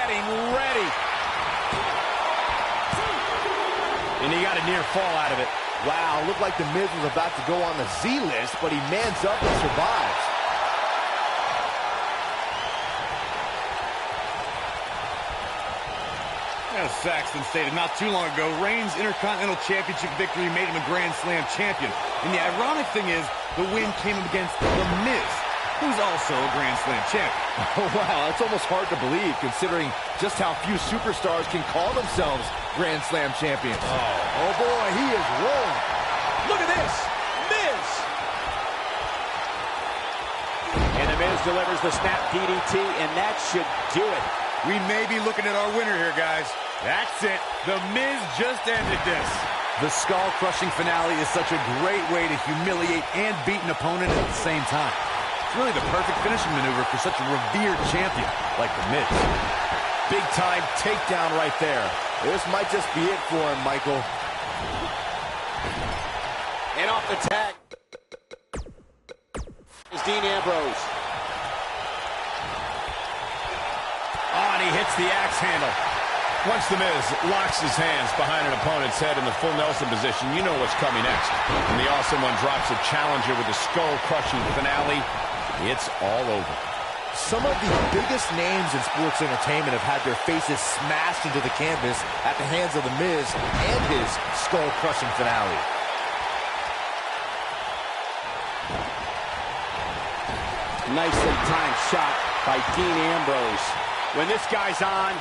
getting ready. And he got a near fall out of it. Wow, looked like The Miz was about to go on the Z list, but he mans up and survives. As Saxton stated not too long ago, Reigns' Intercontinental Championship victory made him a Grand Slam champion. And the ironic thing is, the win came against The Miz, who's also a Grand Slam champion. Oh, wow, that's almost hard to believe, considering just how few superstars can call themselves Grand Slam champions. Oh boy, he is rolling. Look at this, Miz! And The Miz delivers the snap DDT, and that should do it. We may be looking at our winner here, guys. That's it. The Miz just ended this. The skull-crushing finale is such a great way to humiliate and beat an opponent at the same time. It's really the perfect finishing maneuver for such a revered champion like The Miz. Big-time takedown right there. This might just be it for him, Michael. And off the tag is Dean Ambrose. Oh, and he hits the axe handle. Once The Miz locks his hands behind an opponent's head in the full Nelson position, you know what's coming next. And the Awesome One drops a challenger with a skull-crushing finale. It's all over. Some of the biggest names in sports entertainment have had their faces smashed into the canvas at the hands of The Miz and his skull-crushing finale. Nicely timed shot by Dean Ambrose. When this guy's on,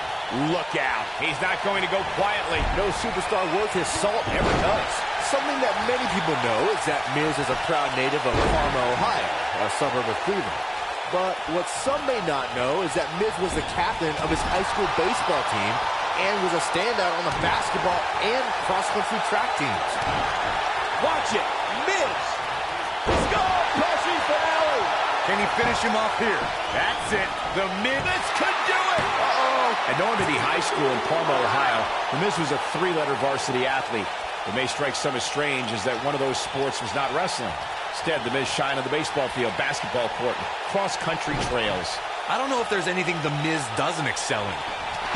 look out. He's not going to go quietly. No superstar worth his salt ever does. Something that many people know is that Miz is a proud native of Parma, Ohio, a suburb of Cleveland. But what some may not know is that Miz was the captain of his high school baseball team and was a standout on the basketball and cross-country track teams. Watch it. Miz. Skull-crushing finale. Can he finish him off here? That's it. The Miz could do it. At Normandy High School in Parma, Ohio, The Miz was a three-letter varsity athlete. It may strike some as strange as that one of those sports was not wrestling. Instead, The Miz shined on the baseball field, basketball court, and cross-country trails. I don't know if there's anything The Miz doesn't excel in.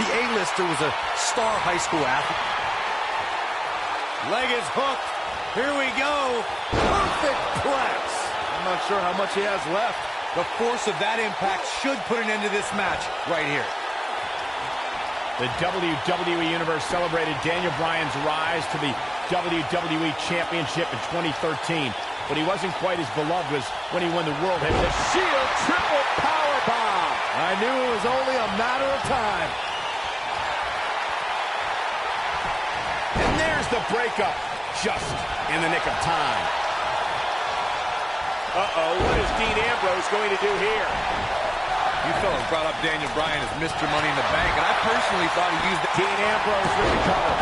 The A-lister was a star high school athlete. Leg is hooked. Here we go. Perfect plex. I'm not sure how much he has left. The force of that impact should put an end to this match right here. The WWE Universe celebrated Daniel Bryan's rise to the WWE Championship in 2013, but he wasn't quite as beloved as when he won the World Heavyweight. Shield triple power bomb. I knew it was only a matter of time. And there's the breakup, just in the nick of time. Uh-oh, what is Dean Ambrose going to do here? You fellas brought up Daniel Bryan as Mr. Money in the Bank, and I personally thought he used Dean Ambrose with the cover.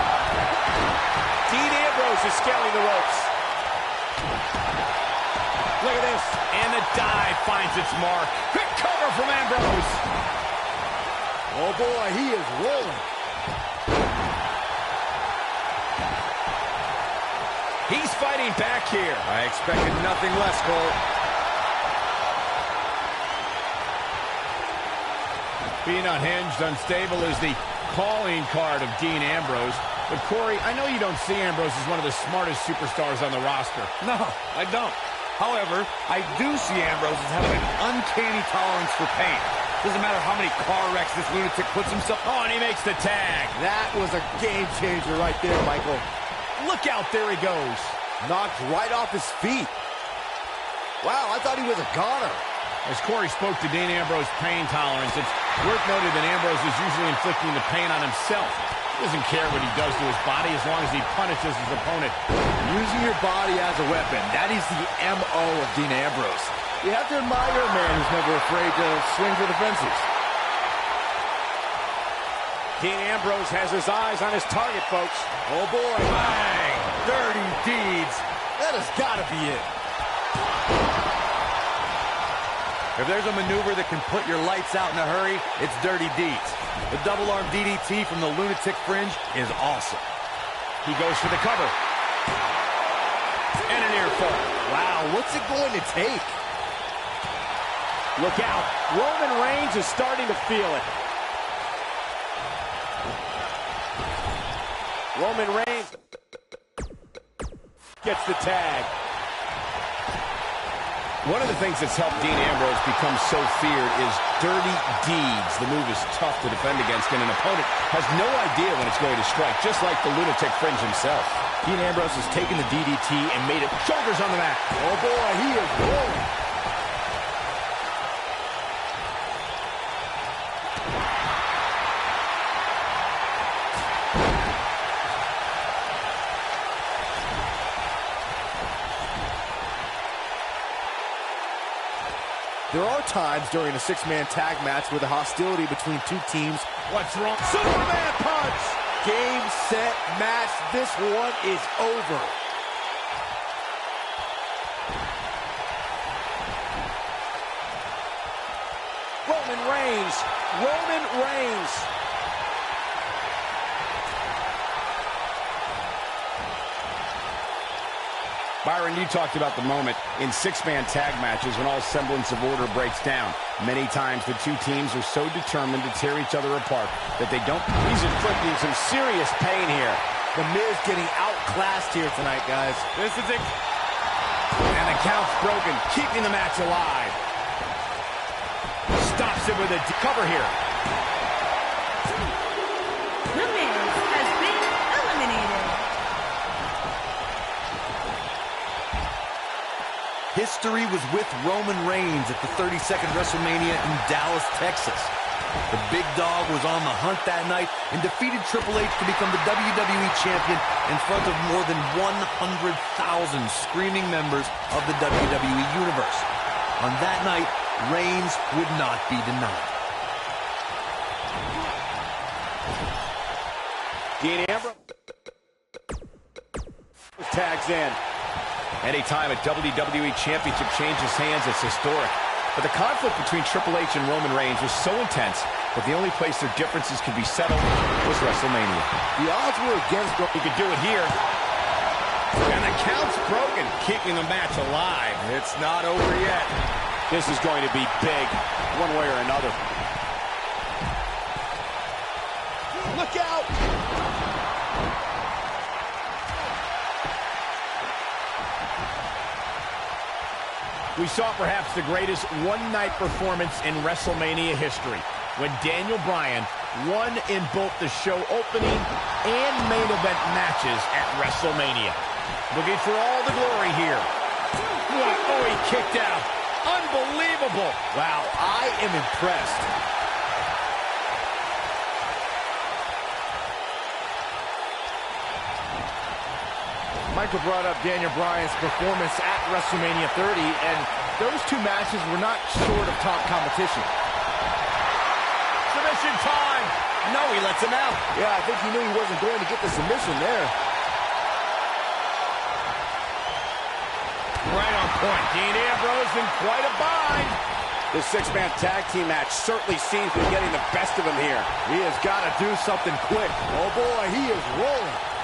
Dean Ambrose is scaling the ropes. Look at this. And the dive finds its mark. Quick cover from Ambrose. Oh boy, he is rolling. He's fighting back here. I expected nothing less, Cole. Being unhinged, unstable is the calling card of Dean Ambrose. But Corey, I know you don't see Ambrose as one of the smartest superstars on the roster. No, I don't. However, I do see Ambrose as having an uncanny tolerance for pain. Doesn't matter how many car wrecks this lunatic puts himself on, he makes the tag. That was a game changer right there, Michael. Look out, there he goes. Knocked right off his feet. Wow, I thought he was a goner. As Corey spoke to Dean Ambrose's pain tolerance, it's worth noting that Ambrose is usually inflicting the pain on himself. He doesn't care what he does to his body as long as he punishes his opponent. Using your body as a weapon, that is the M.O. of Dean Ambrose. You have to admire a man who's never afraid to swing for the fences. Dean Ambrose has his eyes on his target, folks. Oh boy. bang! Dirty deeds. That has got to be it. If there's a maneuver that can put your lights out in a hurry, it's dirty deeds. The double arm DDT from the lunatic fringe is awesome. He goes for the cover. And a near fall. Wow, what's it going to take? Look out. Roman Reigns is starting to feel it. Roman Reigns gets the tag. One of the things that's helped Dean Ambrose become so feared is dirty deeds. The move is tough to defend against, and an opponent has no idea when it's going to strike, just like the lunatic fringe himself. Dean Ambrose has taken the DDT and made it shoulders on the mat. Oh boy, he is rolling. There are times during a six-man tag match where the hostility between two teams. What's wrong? Superman punch! Game, set, match. This one is over. Roman Reigns. Roman Reigns. Byron, you talked about the moment in six-man tag matches when all semblance of order breaks down. Many times the two teams are so determined to tear each other apart that they don't. He's inflicting some serious pain here. The Miz getting outclassed here tonight, guys. This is it. And the count's broken, keeping the match alive. Stops it with a cover here. The Miz has been eliminated. History was with Roman Reigns at the 32nd WrestleMania in Dallas, Texas. The big dog was on the hunt that night and defeated Triple H to become the WWE Champion in front of more than 100,000 screaming members of the WWE Universe. On that night, Reigns would not be denied. Dean Ambrose tags in. Anytime a WWE Championship changes hands, it's historic. But the conflict between Triple H and Roman Reigns was so intense that the only place their differences could be settled was WrestleMania. The odds were against. He could do it here. And the count's broken, keeping the match alive. It's not over yet. This is going to be big, one way or another. Look out! We saw perhaps the greatest one-night performance in WrestleMania history when Daniel Bryan won in both the show opening and main event matches at WrestleMania. Looking for all the glory here. What? Oh, he kicked out. Unbelievable. Wow, I am impressed. Michael brought up Daniel Bryan's performance at WrestleMania 30, and those two matches were not short of top competition. Submission time. No, he lets him out. Yeah, I think he knew he wasn't going to get the submission there. Right on point. Dean Ambrose in quite a bind. The six-man tag team match certainly seems to be getting the best of him here. He has got to do something quick. Oh, boy, he is rolling.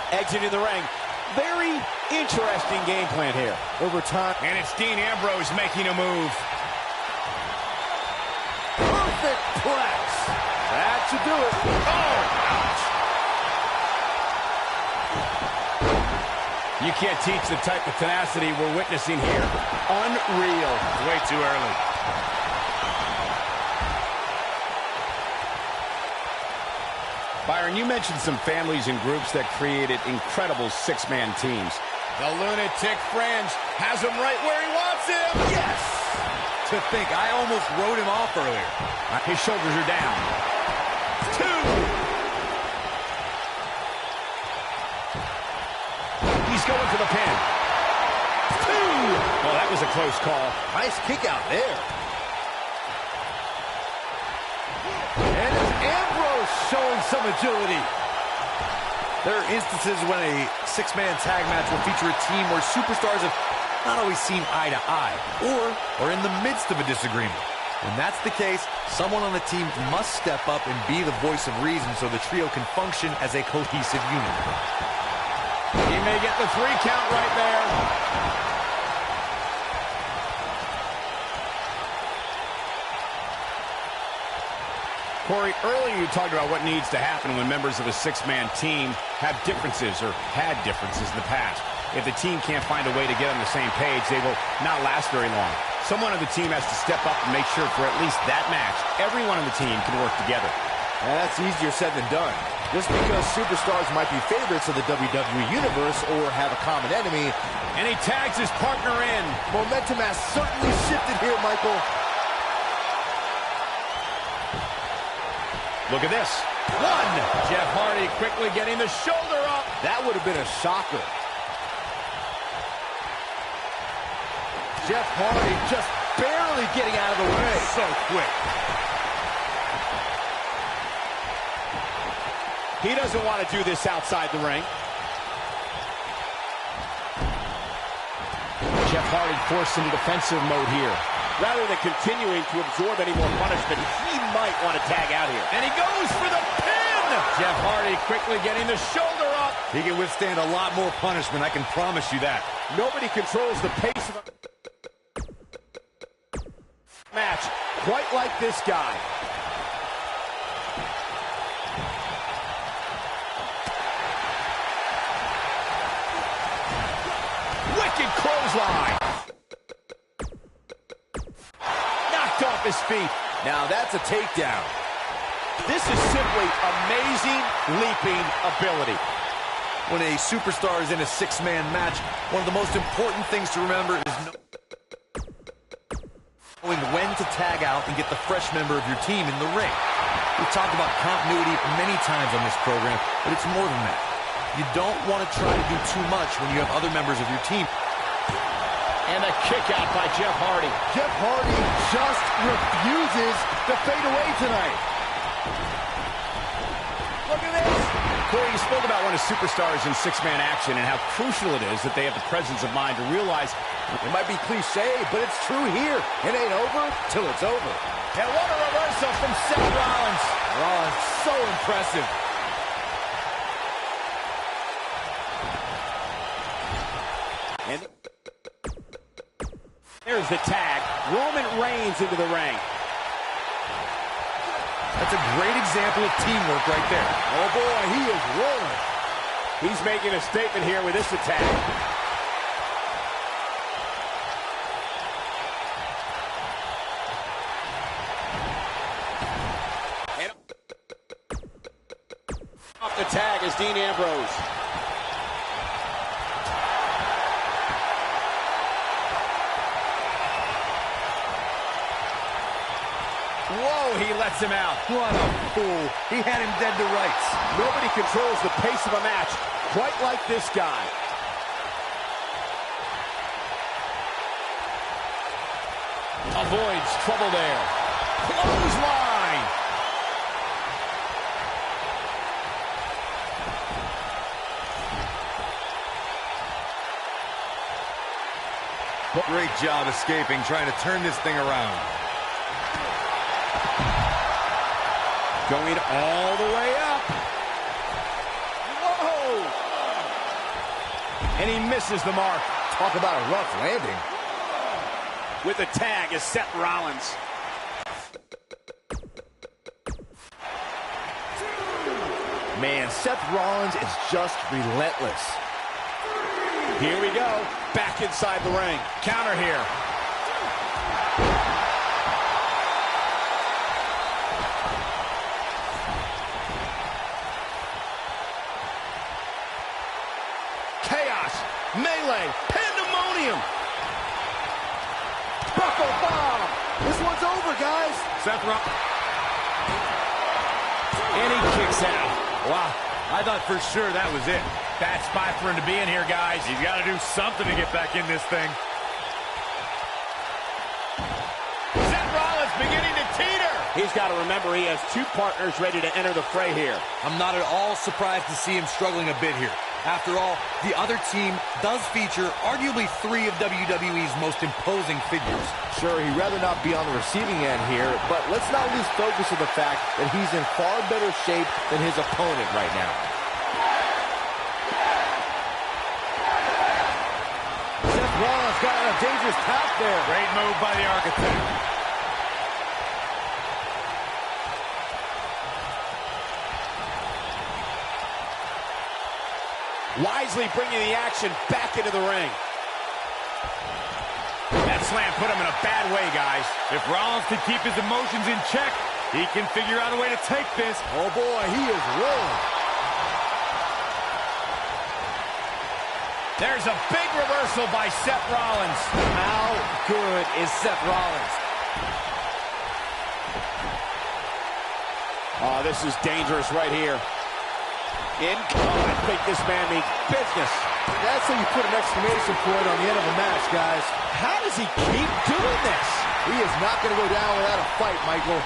Exiting the ring. Very interesting game plan here. Over time. And it's Dean Ambrose making a move. Perfect plex. That should do it. Oh, ouch. You can't teach the type of tenacity we're witnessing here. Unreal. Way too early. Byron, you mentioned some families and groups that created incredible six-man teams. The lunatic fringe has him right where he wants him. Yes! To think, I almost wrote him off earlier. His shoulders are down. 2. He's going for the pin. 2. Well, that was a close call. Nice kick out there. And it's Ambrose showing some agility. There are instances when a six-man tag match will feature a team where superstars have not always seen eye to eye, or are in the midst of a disagreement. When that's the case, someone on the team must step up and be the voice of reason so the trio can function as a cohesive unit. He may get the 3 count right there. Corey, earlier you talked about what needs to happen when members of a six-man team have differences or had differences in the past. If the team can't find a way to get on the same page, they will not last very long. Someone on the team has to step up and make sure for at least that match, everyone on the team can work together. That's easier said than done. Just because superstars might be favorites of the WWE Universe or have a common enemy. And he tags his partner in. Momentum has certainly shifted here, Michael. Look at this. One. Jeff Hardy quickly getting the shoulder up. That would have been a shocker. Jeff Hardy just barely getting out of the way. So quick. He doesn't want to do this outside the ring. Jeff Hardy forced into defensive mode here. Rather than continuing to absorb any more punishment, he might want to tag out here. And he goes for the pin! Jeff Hardy quickly getting the shoulder up. He can withstand a lot more punishment, I can promise you that. Nobody controls the pace of a match quite like this guy. Wicked clothesline. Off his feet. Now that's a takedown. This is simply amazing leaping ability. When a superstar is in a six-man match, one of the most important things to remember is knowing when to tag out and get the fresh member of your team in the ring. We've talked about continuity many times on this program, but it's more than that. You don't want to try to do too much when you have other members of your team. And a kick out by Jeff Hardy. Jeff Hardy just refuses to fade away tonight. Look at this. Corey, you spoke about when a superstar is in six-man action and how crucial it is that they have the presence of mind to realize it might be cliche, but it's true here. It ain't over till it's over. And what a reversal from Seth Rollins. Rollins, so impressive. And there's the tag. Roman Reigns into the ring. That's a great example of teamwork right there. Oh boy, he is rolling. He's making a statement here with this attack. And off the tag is Dean Ambrose. Whoa, he lets him out. What a fool. He had him dead to rights. Nobody controls the pace of a match quite like this guy. Avoids trouble there. Clothesline. Great job escaping, trying to turn this thing around. Going all the way up. Whoa! And he misses the mark. Talk about a rough landing. With the tag is Seth Rollins. Man, Seth Rollins is just relentless. Here we go. Back inside the ring. Counter here. Chaos. Melee. Pandemonium. Buckle bomb. This one's over, guys. Seth Rollins. And he kicks out. Wow, I thought for sure that was it. Bad spot for him to be in here, guys. He's got to do something to get back in this thing. Seth Rollins beginning to teeter. He's got to remember he has two partners ready to enter the fray here. I'm not at all surprised to see him struggling a bit here. After all, the other team does feature arguably three of WWE's most imposing figures. Sure, he'd rather not be on the receiving end here, but let's not lose focus of the fact that he's in far better shape than his opponent right now. Seth Rollins got on a dangerous tap there. Great move by the Architect. wisely bringing the action back into the ring. That slam put him in a bad way, guys. If Rollins can keep his emotions in check, he can figure out a way to take this. Oh, boy, he is rolling. There's a big reversal by Seth Rollins. How good is Seth Rollins? Oh, this is dangerous right here. I think this man means business. That's how you put an exclamation point on the end of a match, guys. How does he keep doing this? He is not going to go down without a fight, Michael.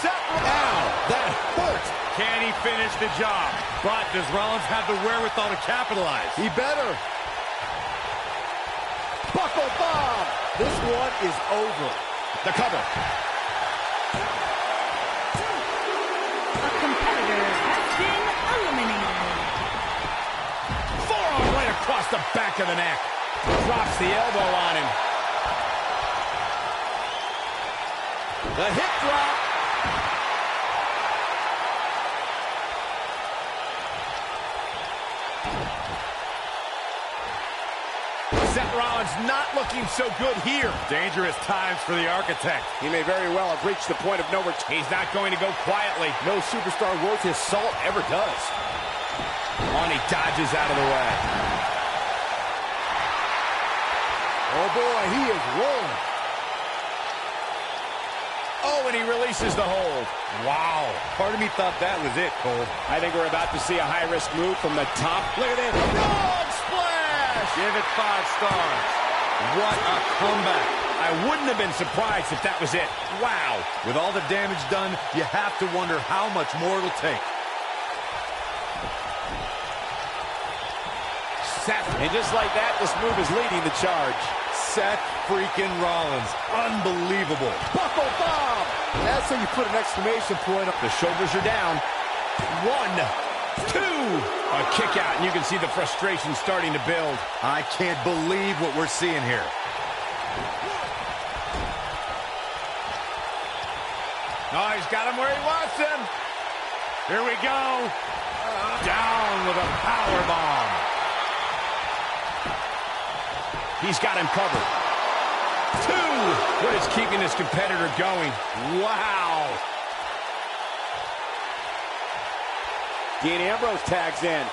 Ow, that hurt. Can he finish the job? But does Rollins have the wherewithal to capitalize? He better. Buckle bomb. This one is over. The cover. A competitor has been eliminated. Forearm right across the back of the neck. Drops the elbow on him. The hip drop. Seth Rollins not looking so good here. Dangerous times for the Architect. He may very well have reached the point of no return. He's not going to go quietly. No superstar worth his salt ever does. And he dodges out of the way. Oh, boy, he is rolling. Oh, and he releases the hold. Wow. Part of me thought that was it, Cole. I think we're about to see a high-risk move from the top. Look at this. Frog splash! Give it 5 stars. What a comeback. I wouldn't have been surprised if that was it. Wow. With all the damage done, you have to wonder how much more it'll take. Seth. And just like that, this move is leading the charge. Seth freaking Rollins. Unbelievable. Buckle bomb. That's how you put an exclamation point on. The shoulders are down. 1, 2. A kick out, and you can see the frustration starting to build. I can't believe what we're seeing here. Oh, he's got him where he wants him. Here we go. Down with a power bomb. He's got him covered. 2. What is keeping this competitor going? Wow. Dean Ambrose tags in.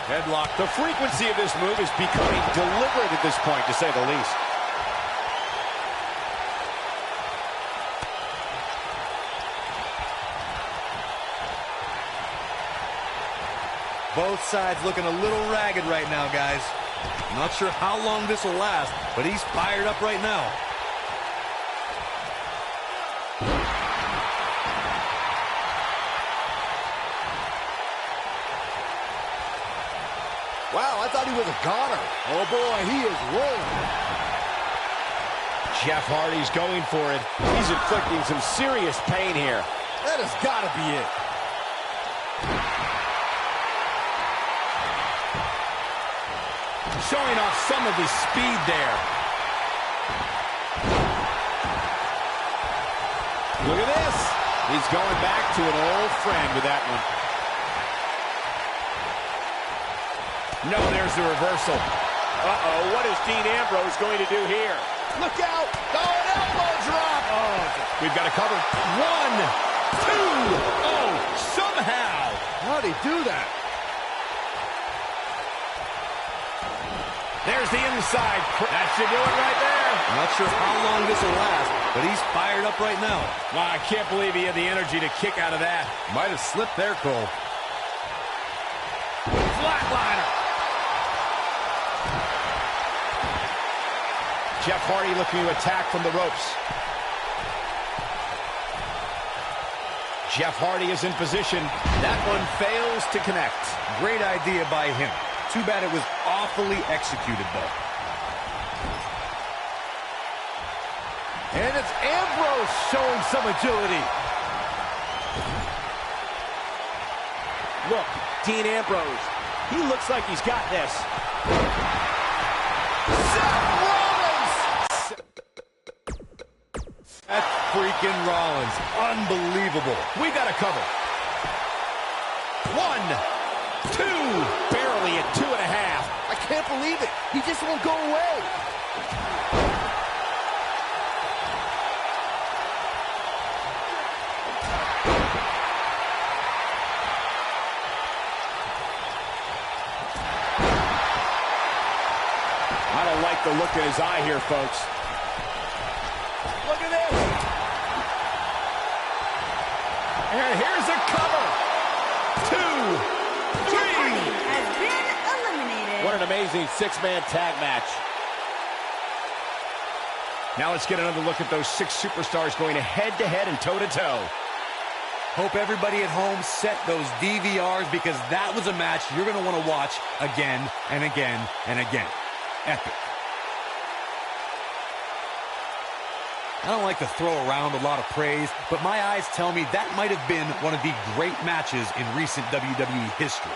Headlock. The frequency of this move is becoming deliberate at this point, to say the least. Both sides looking a little ragged right now, guys. Not sure how long this will last, but he's fired up right now. Wow, I thought he was a goner. Oh, boy, he is rolling. Jeff Hardy's going for it. He's inflicting some serious pain here. That has got to be it. Showing off some of his speed there. Look at this. He's going back to an old friend with that one. No, there's the reversal. Uh-oh, what is Dean Ambrose going to do here? Look out! Oh, an elbow drop! Oh, we've got to cover. 1, 2. Oh, somehow. How'd he do that? There's the inside. That should do it right there. Not sure how long this will last, but he's fired up right now. Wow, I can't believe he had the energy to kick out of that. Might have slipped there, Cole. Flatliner. Jeff Hardy looking to attack from the ropes. Jeff Hardy is in position. That one fails to connect. Great idea by him. Too bad it was awfully executed, though. And it's Ambrose showing some agility. Look, Dean Ambrose. He looks like he's got this. Seth Rollins! Seth freaking Rollins. Unbelievable. We got to cover. 1, 2. Barely at 2.5. I can't believe it. He just won't go away. I don't like the look in his eye here, folks. Look at this. And here's a cover. 2, 3. Has been eliminated. What an amazing six-man tag match. Now let's get another look at those 6 superstars going head-to-head and toe-to-toe. Hope everybody at home set those DVRs because that was a match you're going to want to watch again and again and again. Epic. I don't like to throw around a lot of praise, but my eyes tell me that might have been one of the great matches in recent WWE history.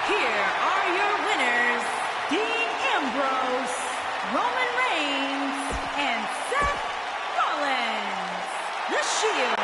Here are your winners, Dean Ambrose, Roman Reigns, and Seth Rollins. The Shield.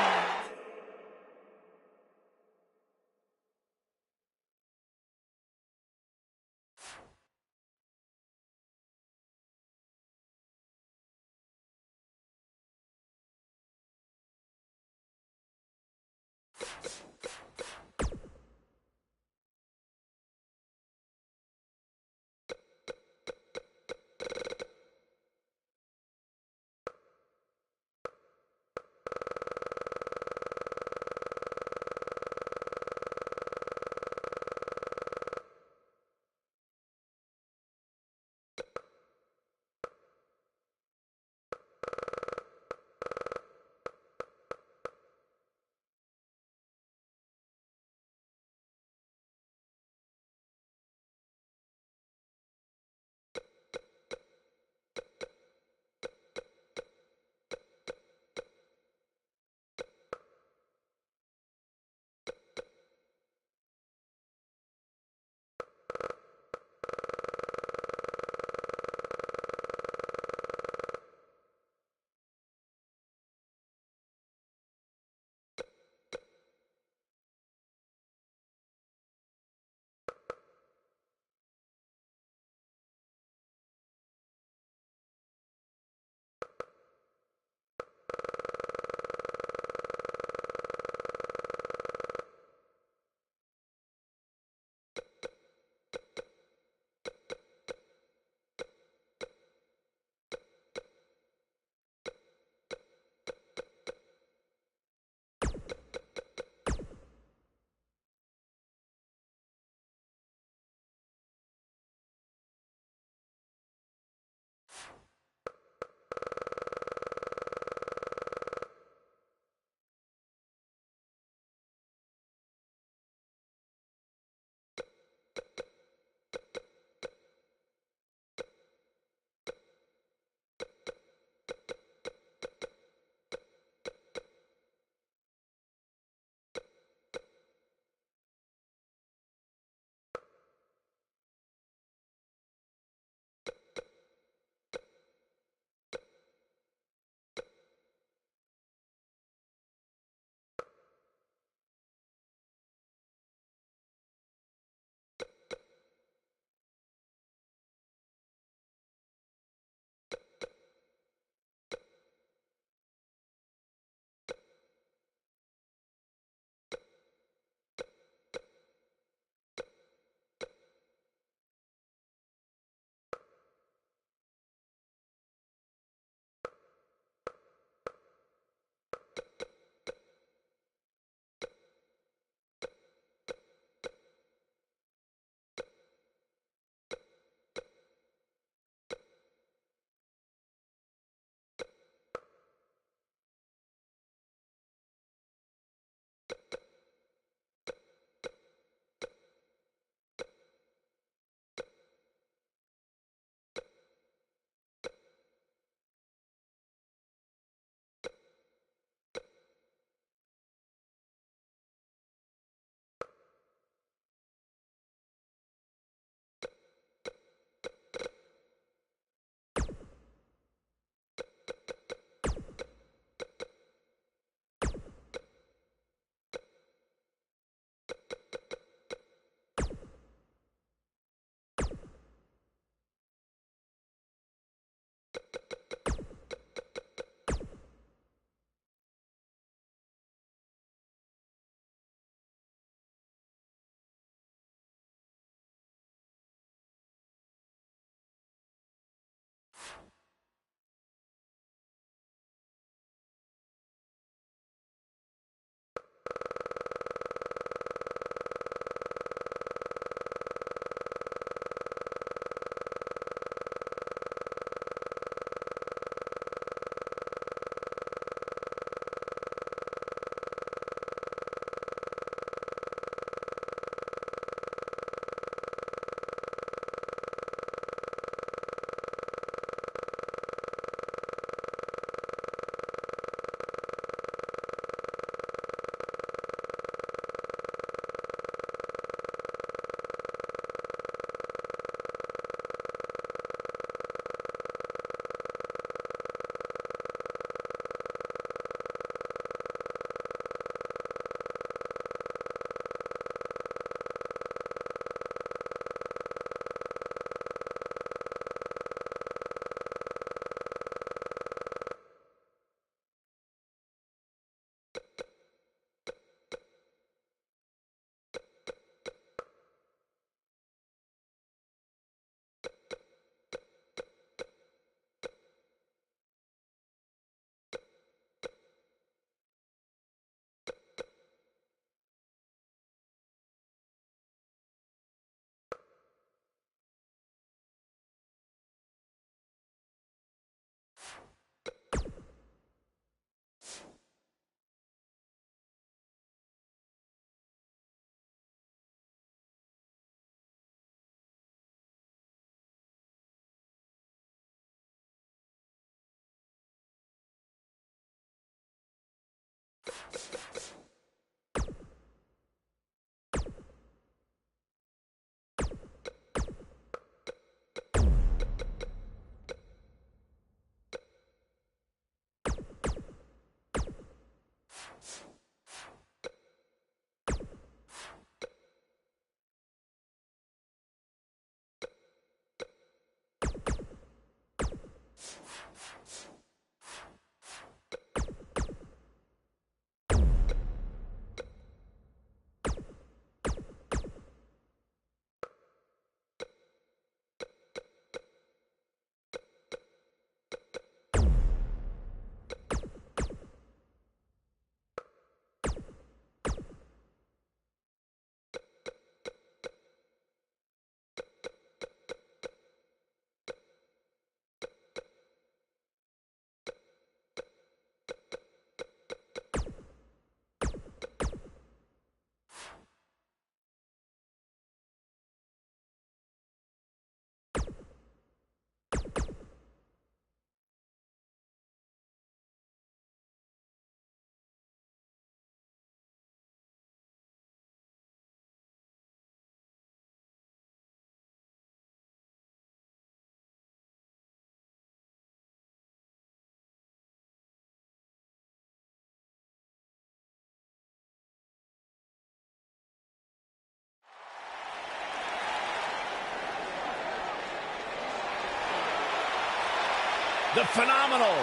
The phenomenal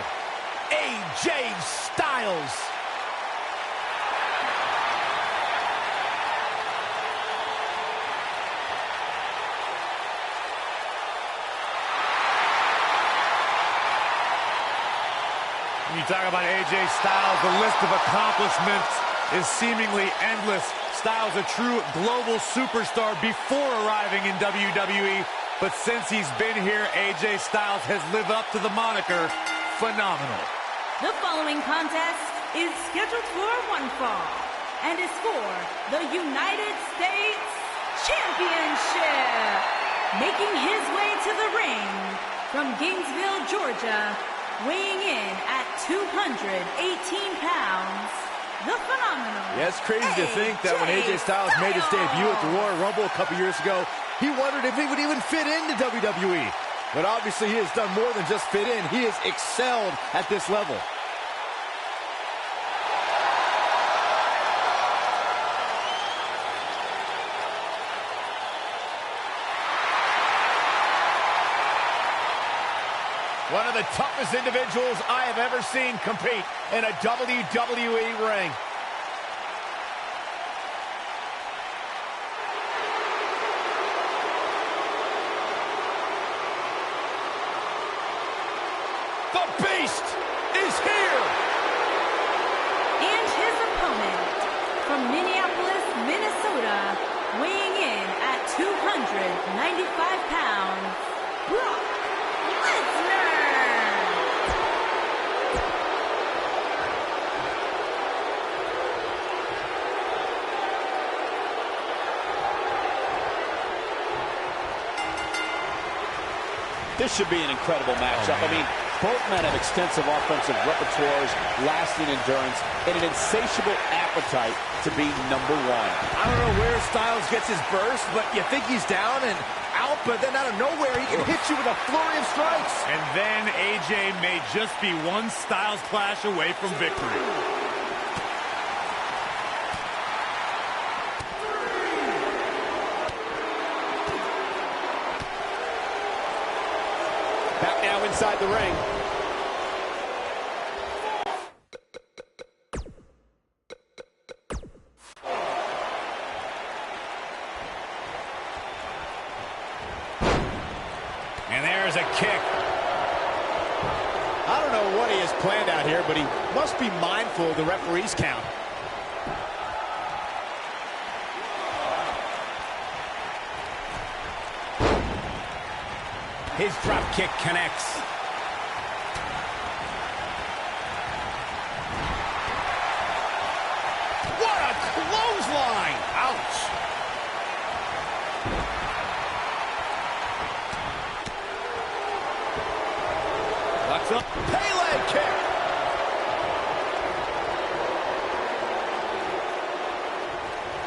AJ Styles. When you talk about AJ Styles, the list of accomplishments is seemingly endless. Styles a true global superstar before arriving in WWE, but since he's been here, AJ Styles has lived up to the moniker, phenomenal. The following contest is scheduled for one fall and is for the United States Championship. Making his way to the ring from Gainesville, Georgia, weighing in at 218 pounds, the phenomenal. Yeah, it's crazy to think that when AJ Styles made his debut at the Royal Rumble a couple years ago, he wondered if he would even fit into WWE. But obviously he has done more than just fit in. He has excelled at this level. One of the toughest individuals I have ever seen compete in a WWE ring. The Beast is here! And his opponent, from Minneapolis, Minnesota, weighing in at 295 pounds, Brock Lesnar! This should be an incredible matchup. I mean, both men have extensive offensive repertoires, lasting endurance, and an insatiable appetite to be number one. I don't know where Styles gets his burst, but you think he's down and out, but then out of nowhere, he can hit you with a flurry of strikes. And then AJ may just be one Styles clash away from victory. Back now inside the ring. And there's a kick. I don't know what he has planned out here, but he must be mindful of the referee's count. His drop kick connects. What a clothesline! Ouch! Locks up. Pele kick!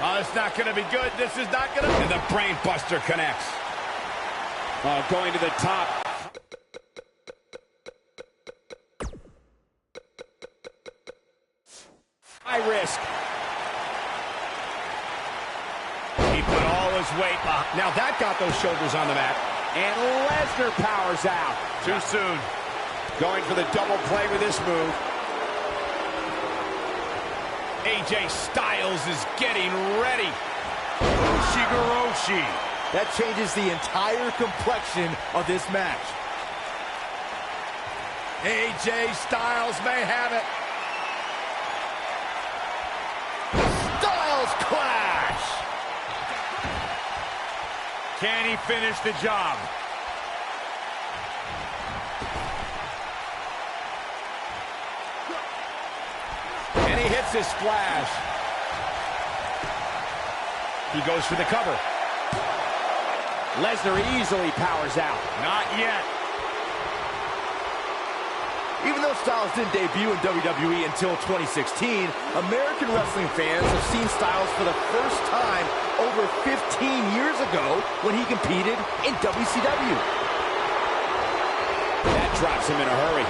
Oh, it's not going to be good. This is not going to be. The brain buster connects. Going to the top. High risk. He put all his weight behind. Now that got those shoulders on the mat. And Lesnar powers out. Too soon. Going for the double play with this move. AJ Styles is getting ready. Ushigoroshi. That changes the entire complexion of this match. AJ Styles may have it. Styles clash. Can he finish the job? And he hits his splash. He goes for the cover. Lesnar easily powers out. Not yet. Even though Styles didn't debut in WWE until 2016, American wrestling fans have seen Styles for the first time over 15 years ago when he competed in WCW. That drops him in a hurry.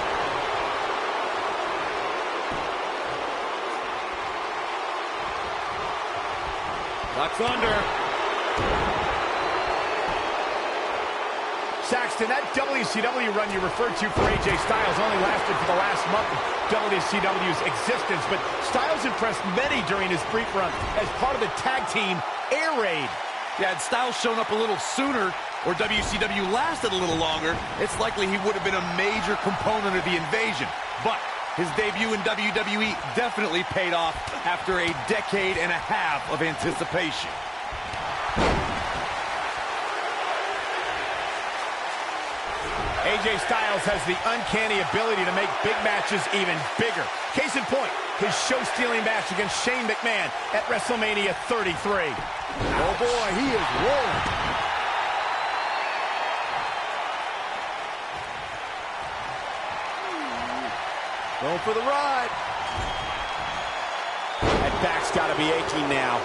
Locks under. Saxton, that WCW run you referred to for AJ Styles only lasted for the last month of WCW's existence, but Styles impressed many during his brief run as part of the tag team Air Raid. Yeah, had Styles shown up a little sooner, or WCW lasted a little longer, it's likely he would have been a major component of the invasion. But his debut in WWE definitely paid off after a decade and a half of anticipation. AJ Styles has the uncanny ability to make big matches even bigger. Case in point, his show-stealing match against Shane McMahon at WrestleMania 33. Oh boy, he is rolling. Going for the ride. That back's got to be aching now.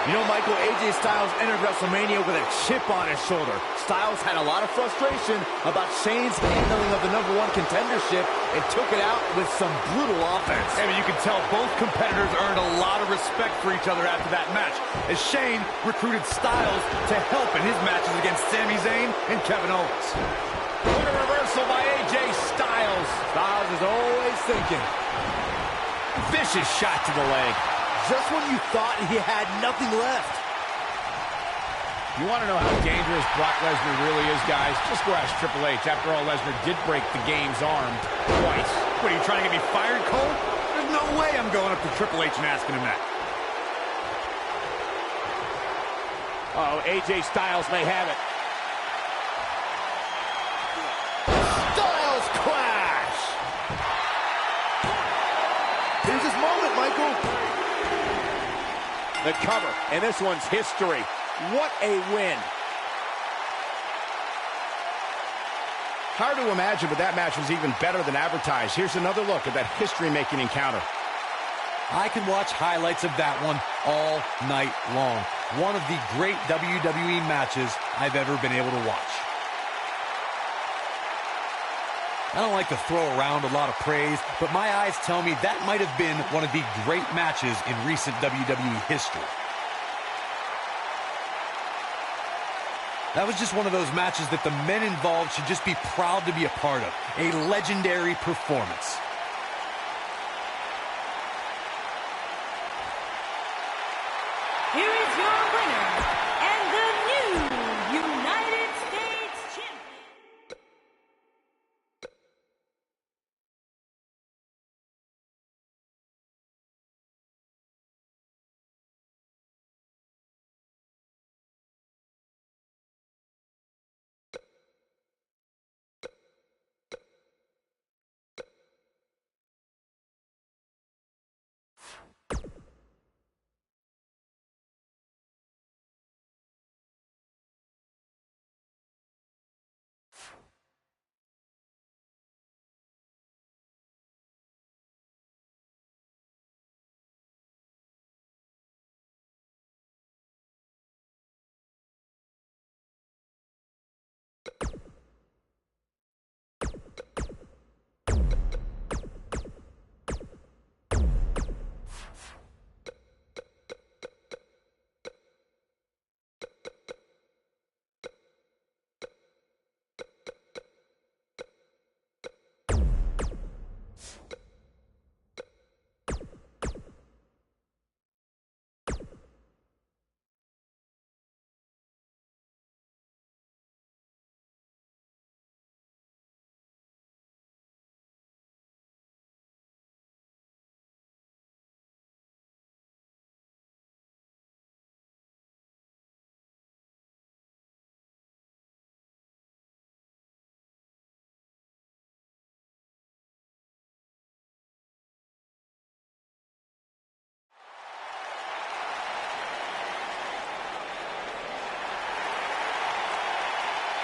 You know, Michael, AJ Styles entered WrestleMania with a chip on his shoulder. Styles had a lot of frustration about Shane's handling of the #1 contendership and took it out with some brutal offense. I mean, you can tell both competitors earned a lot of respect for each other after that match, as Shane recruited Styles to help in his matches against Sami Zayn and Kevin Owens. What a reversal by AJ Styles. Styles is always thinking. Vicious shot to the leg. Just when you thought he had nothing left. You want to know how dangerous Brock Lesnar really is, guys? Just go ask Triple H. After all, Lesnar did break the game's arm twice. What, are you trying to get me fired, Cole? There's no way I'm going up to Triple H and asking him that. Uh-oh, AJ Styles may have it. Styles clash! Here's his moment, Michael. The cover, and this one's history. What a win. Hard to imagine, but that match was even better than advertised. Here's another look at that history-making encounter. I can watch highlights of that one all night long. One of the great WWE matches I've ever been able to watch. I don't like to throw around a lot of praise, but my eyes tell me that might have been one of the great matches in recent WWE history. That was just one of those matches that the men involved should just be proud to be a part of. A legendary performance. Here is your winner, and the new United States champion.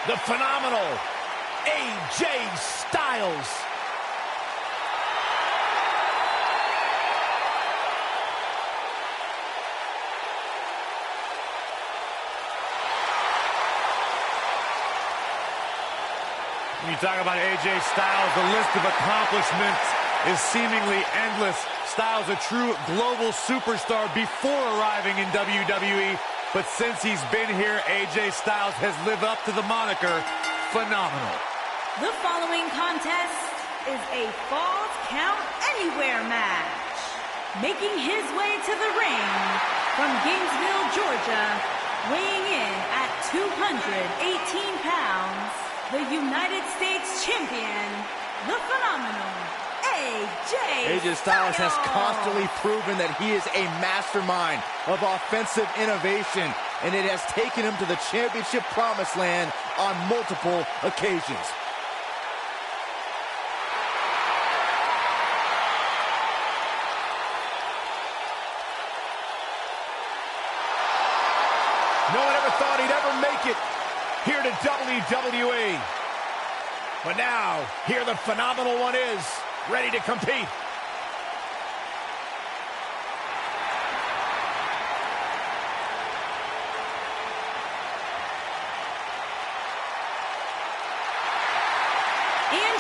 The phenomenal AJ Styles. When you talk about AJ Styles, the list of accomplishments is seemingly endless. Styles, a true global superstar before arriving in WWE. But since he's been here, AJ Styles has lived up to the moniker, phenomenal. The following contest is a Falls Count Anywhere match. Making his way to the ring from Gainesville, Georgia, weighing in at 218 pounds, the United States champion, the phenomenal AJ Styles has constantly proven that he is a mastermind of offensive innovation, and it has taken him to the championship promised land on multiple occasions. No one ever thought he'd ever make it here to WWE. But now, here the phenomenal one is, ready to compete.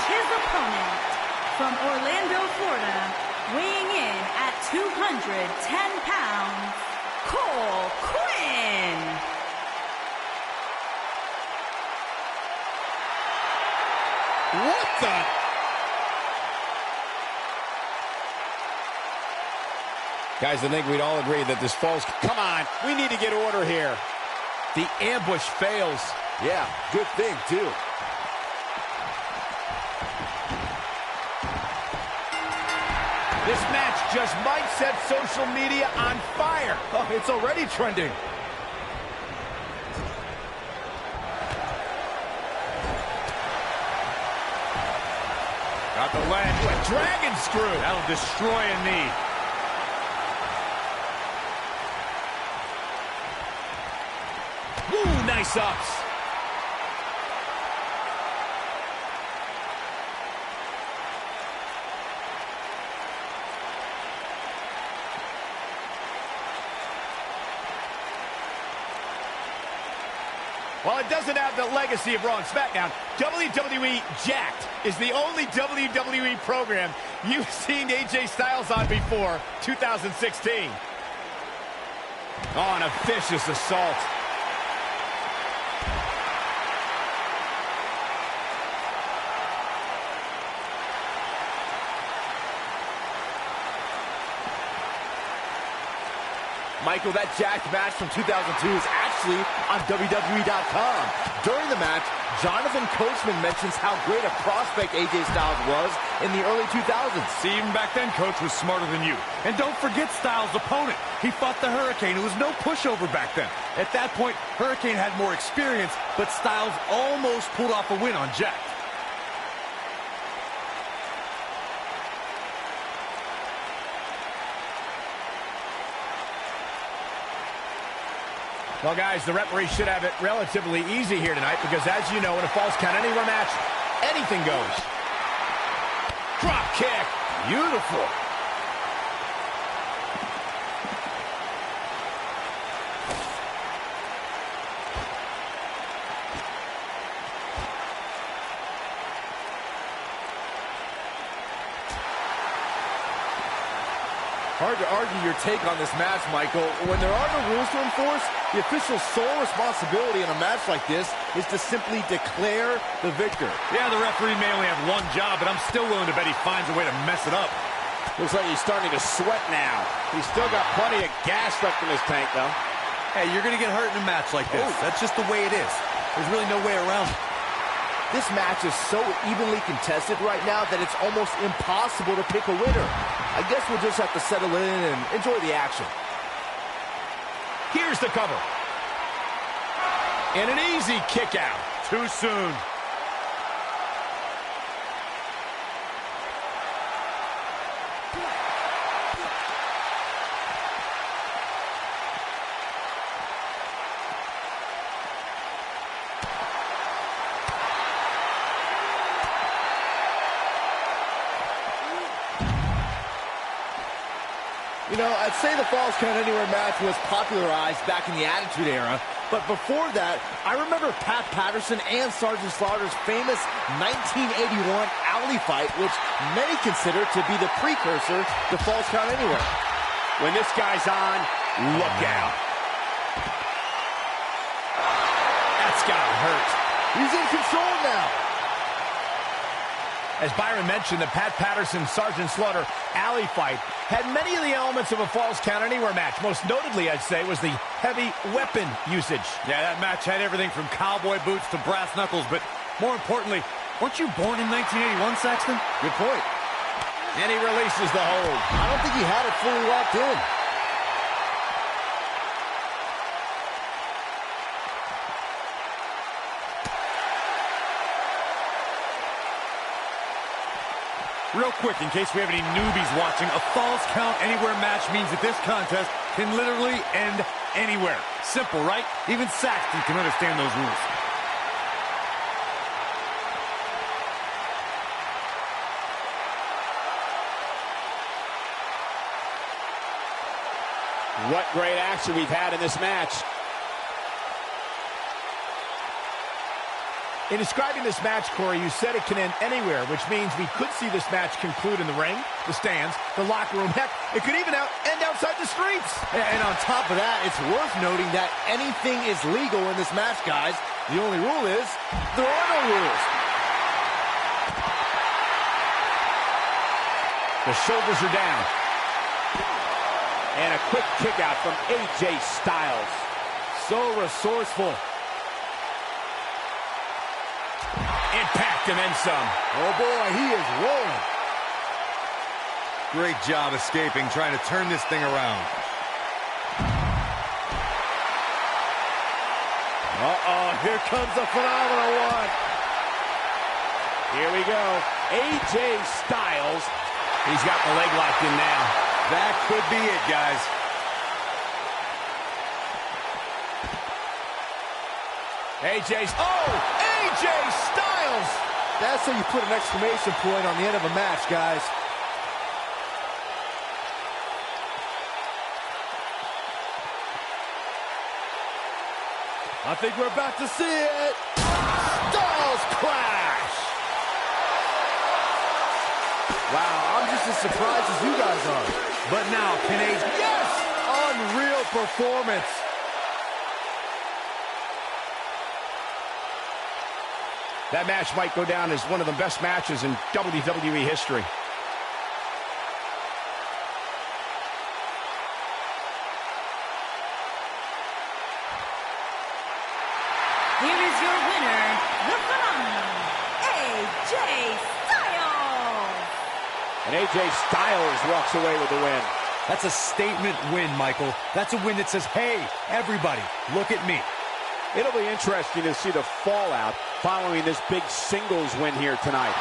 his opponent from Orlando, Florida, weighing in at 210 pounds, Cole Quinn. What the? Guys, I think we'd all agree that this falls. Come on, we need to get order here. The ambush fails. Yeah, good thing, too. This match just might set social media on fire. Oh, it's already trending. Got the leg. A dragon screw. That'll destroy a knee. Woo, nice ups. While it doesn't have the legacy of Raw and SmackDown, WWE Jacked is the only WWE program you've seen AJ Styles on before 2016. Oh, and a vicious assault. Michael, that Jacked match from 2002 is actually on WWE.com. During the match, Jonathan Coachman mentions how great a prospect AJ Styles was in the early 2000s. See, even back then, Coach was smarter than you. And don't forget Styles' opponent. He fought the Hurricane. It was no pushover back then. At that point, Hurricane had more experience, but Styles almost pulled off a win on Jacked. Well, guys, the referee should have it relatively easy here tonight because, as you know, in a Falls Count Anywhere match, anything goes. Drop kick. Beautiful. Hard to argue your take on this match, Michael. When there are no rules to enforce, the official's sole responsibility in a match like this is to simply declare the victor. Yeah, the referee may only have one job, but I'm still willing to bet he finds a way to mess it up. Looks like he's starting to sweat now. He's still got plenty of gas left in his tank, though. Hey, you're going to get hurt in a match like this. That's just the way it is. There's really no way around it. This match is so evenly contested right now that it's almost impossible to pick a winner. I guess we'll just have to settle in and enjoy the action. Here's the cover. And an easy kick out. Too soon. You know, I'd say the Falls Count Anywhere match was popularized back in the Attitude Era, but before that, I remember Pat Patterson and Sergeant Slaughter's famous 1981 alley fight, which many consider to be the precursor to Falls Count Anywhere. When this guy's on, look out. That's gotta hurt. He's in control now. As Byron mentioned, the Pat Patterson-Sergeant Slaughter alley fight had many of the elements of a Falls Count Anywhere match. Most notably, I'd say, was the heavy weapon usage. Yeah, that match had everything from cowboy boots to brass knuckles, but more importantly, weren't you born in 1981, Saxton? Good point. And he releases the hold. I don't think he had it fully locked in. Real quick, in case we have any newbies watching, a Falls Count Anywhere match means that this contest can literally end anywhere. Simple, right? Even Saxton can understand those rules. What great action we've had in this match. In describing this match, Corey, you said it can end anywhere, which means we could see this match conclude in the ring, the stands, the locker room. Heck, it could even end outside the streets. And on top of that, it's worth noting that anything is legal in this match, guys. The only rule is there are no rules. The shoulders are down. And a quick kick out from AJ Styles. So resourceful. Impact and then some. Oh boy, he is rolling. Great job escaping, trying to turn this thing around. Uh-oh, here comes a phenomenal one. Here we go. AJ Styles. He's got the leg locked in now. That could be it, guys. AJ Styles! That's how you put an exclamation point on the end of a match, guys. I think we're about to see it. Styles clash! Wow, I'm just as surprised as you guys are. But now, can AJ... Yes! Unreal performance. That match might go down as one of the best matches in WWE history. Here is your winner, the phenomenal AJ Styles. And AJ Styles walks away with the win. That's a statement win, Michael. That's a win that says, hey, everybody, look at me. It'll be interesting to see the fallout following this big singles win here tonight.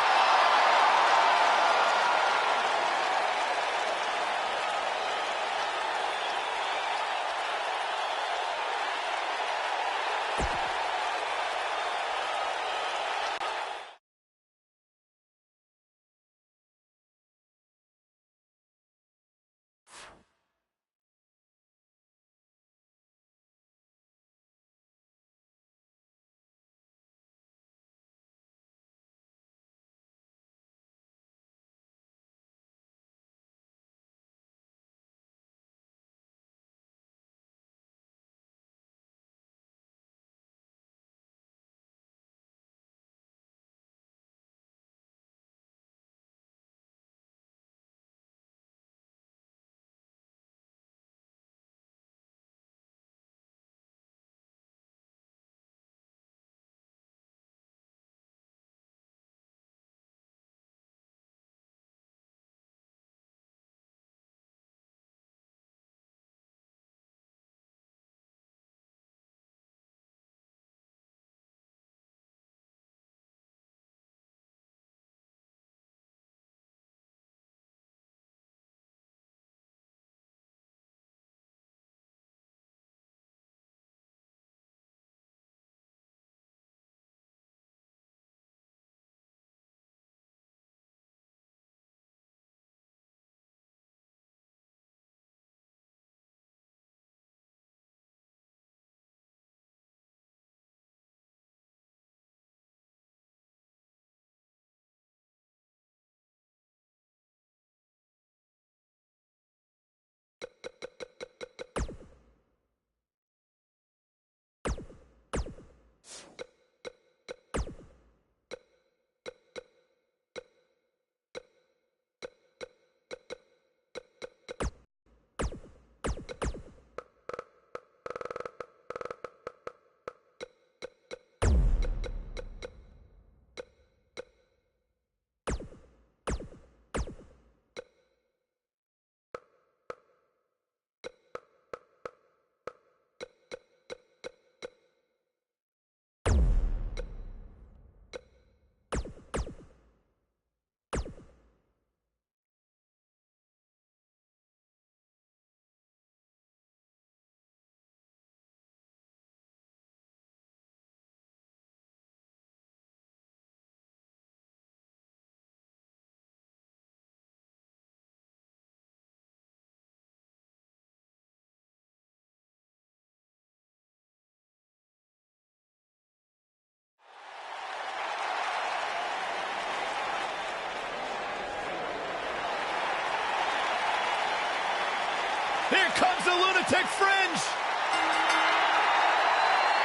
Here comes the lunatic fringe.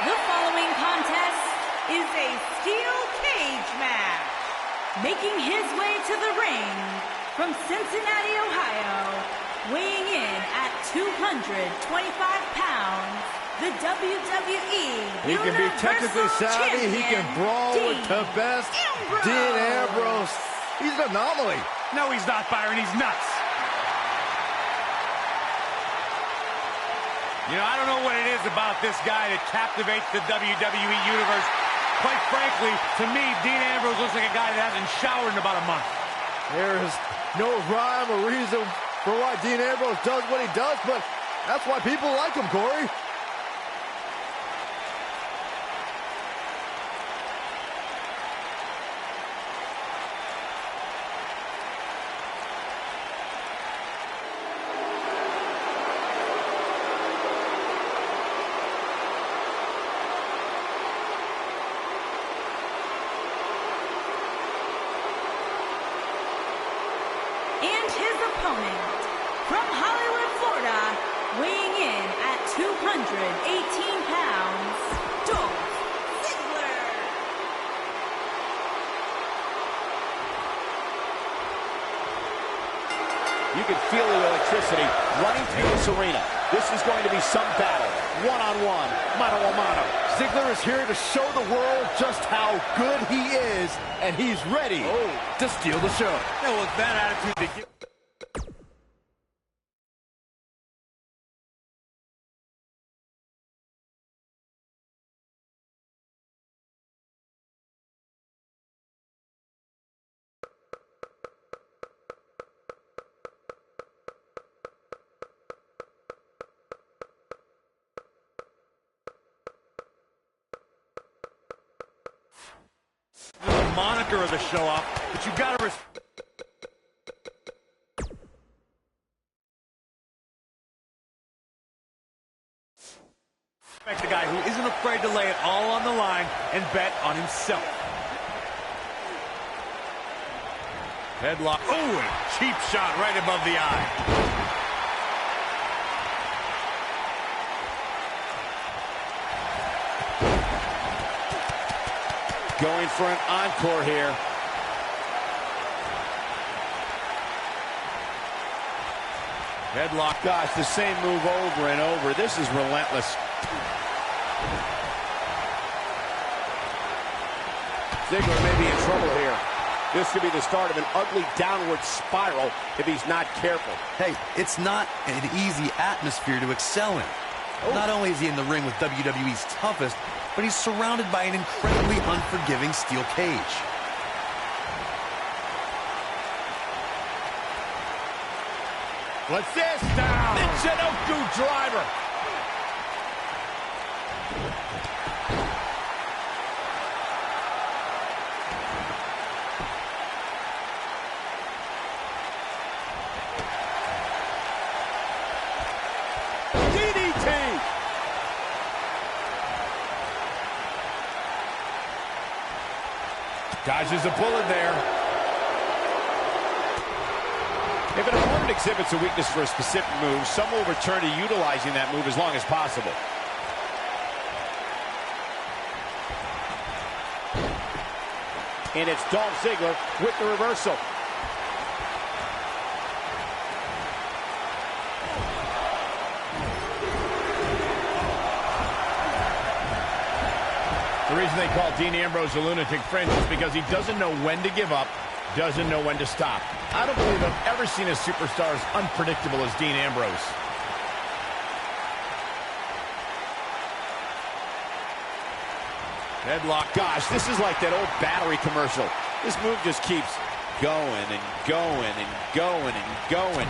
The following contest is a steel cage match. Making his way to the ring from Cincinnati, Ohio, weighing in at 225 pounds, the WWE He can be technically savvy. He can brawl with the best. Dean Ambrose. He's an anomaly. No, he's not, Byron. He's nuts. You know, I don't know what it is about this guy that captivates the WWE Universe. Quite frankly, to me, Dean Ambrose looks like a guy that hasn't showered in about a month. There is no rhyme or reason for why Dean Ambrose does what he does, but that's why people like him, Corey. And his opponent, from Hollywood, Florida, weighing in at 218 pounds, Dolph Ziggler. You can feel the electricity running through this arena. This is going to be some battle. One-on-one, mano-a-mano. Ziggler is here to show the world just how good he is, and he's ready to steal the show. Yeah, with that attitude, they get... the moniker of the show off, but you gotta respect the guy who isn't afraid to lay it all on the line and bet on himself. Headlock. Oh, and a cheap shot right above the eye. Going for an encore here. Headlock. Gosh, the same move over and over. This is relentless. Ziggler may be in trouble here. This could be the start of an ugly downward spiral if he's not careful. Hey, it's not an easy atmosphere to excel in. Not only is he in the ring with WWE's toughest, but he's surrounded by an incredibly unforgiving steel cage. What's this now? Michinoku driver. DDT. Dodges a bullet there. If an opponent exhibits a weakness for a specific move, some will return to utilizing that move as long as possible. And it's Dolph Ziggler with the reversal. The reason they call Dean Ambrose a lunatic fringe is because he doesn't know when to give up, doesn't know when to stop. I don't believe I've ever seen a superstar as unpredictable as Dean Ambrose. Headlock. Gosh, this is like that old battery commercial. This move just keeps going and going and going and going.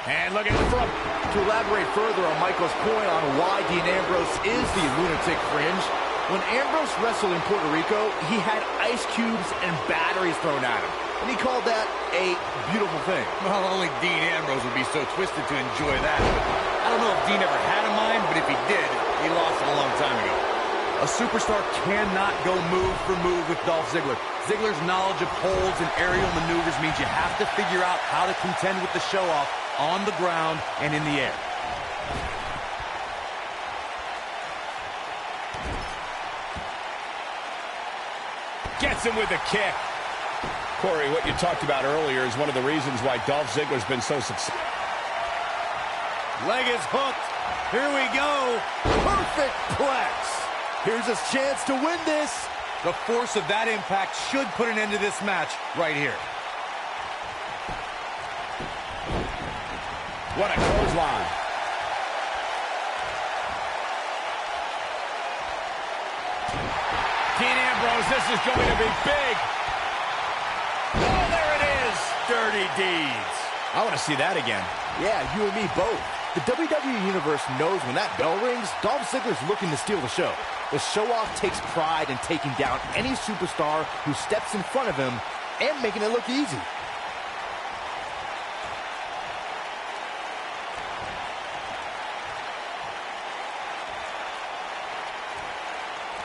And look at the front. To elaborate further on Michael's point on why Dean Ambrose is the lunatic fringe, when Ambrose wrestled in Puerto Rico, he had ice cubes and batteries thrown at him. And he called that a beautiful thing. Well, only Dean Ambrose would be so twisted to enjoy that. But I don't know if Dean ever had a mind, but if he did, he lost it a long time ago. A superstar cannot go move for move with Dolph Ziggler. Ziggler's knowledge of holds and aerial maneuvers means you have to figure out how to contend with the show-off on the ground and in the air. Gets him with a kick. Corey, what you talked about earlier is one of the reasons why Dolph Ziggler's been so successful. Leg is hooked. Here we go. Perfect plex. Here's his chance to win this. The force of that impact should put an end to this match right here. What a clothesline. Dean Ambrose, this is going to be big. Oh, there it is. Dirty deeds. I want to see that again. Yeah, you and me both. The WWE Universe knows when that bell rings, Dolph Ziggler's looking to steal the show. The show-off takes pride in taking down any superstar who steps in front of him and making it look easy.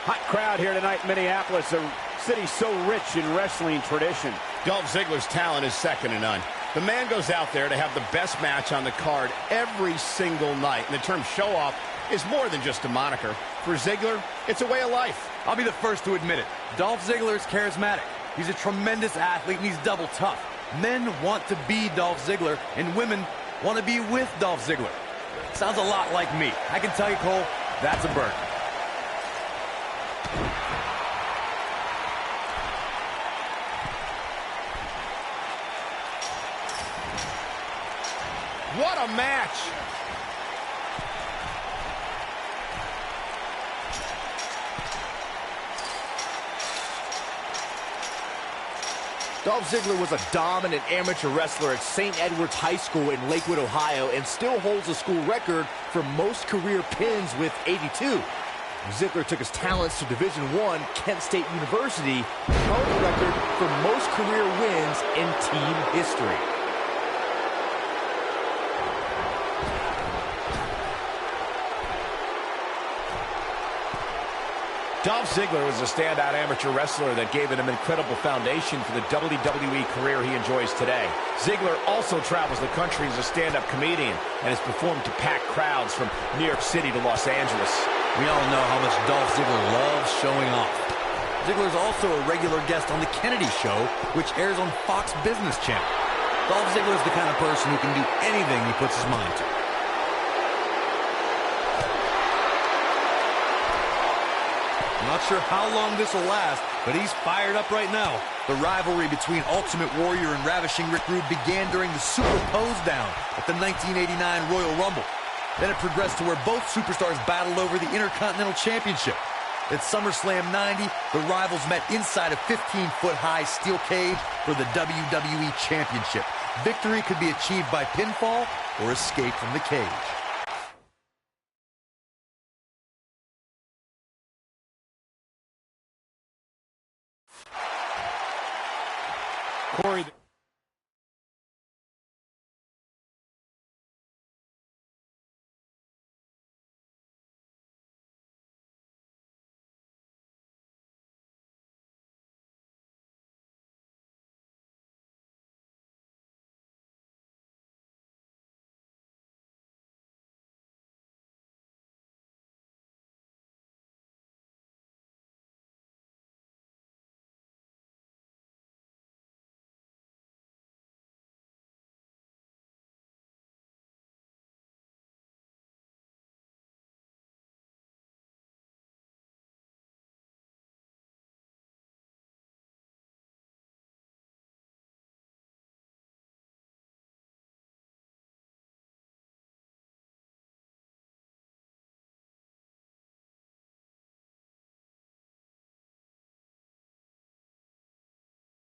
Hot crowd here tonight in Minneapolis, a city so rich in wrestling tradition. Dolph Ziggler's talent is second to none. The man goes out there to have the best match on the card every single night. And the term show-off is more than just a moniker. For Ziggler, it's a way of life. I'll be the first to admit it. Dolph Ziggler is charismatic. He's a tremendous athlete, and he's double tough. Men want to be Dolph Ziggler, and women want to be with Dolph Ziggler. Sounds a lot like me. I can tell you, Cole, that's a burn. What a match! Dolph Ziggler was a dominant amateur wrestler at St. Edward's High School in Lakewood, Ohio, and still holds the school record for most career pins with 82. Ziggler took his talents to Division I Kent State University, held the record for most career wins in team history. Dolph Ziggler was a standout amateur wrestler that gave him an incredible foundation for the WWE career he enjoys today. Ziggler also travels the country as a stand-up comedian and has performed to packed crowds from New York City to Los Angeles. We all know how much Dolph Ziggler loves showing off. Ziggler is also a regular guest on The Kennedy Show, which airs on Fox Business Channel. Dolph Ziggler is the kind of person who can do anything he puts his mind to. Not sure how long this will last, but he's fired up right now. The rivalry between Ultimate Warrior and Ravishing Rick Rude began during the Super Pose Down at the 1989 Royal Rumble. Then it progressed to where both superstars battled over the Intercontinental Championship. At SummerSlam 90, the rivals met inside a 15-foot-high steel cage for the WWE Championship. Victory could be achieved by pinfall or escape from the cage. Corey,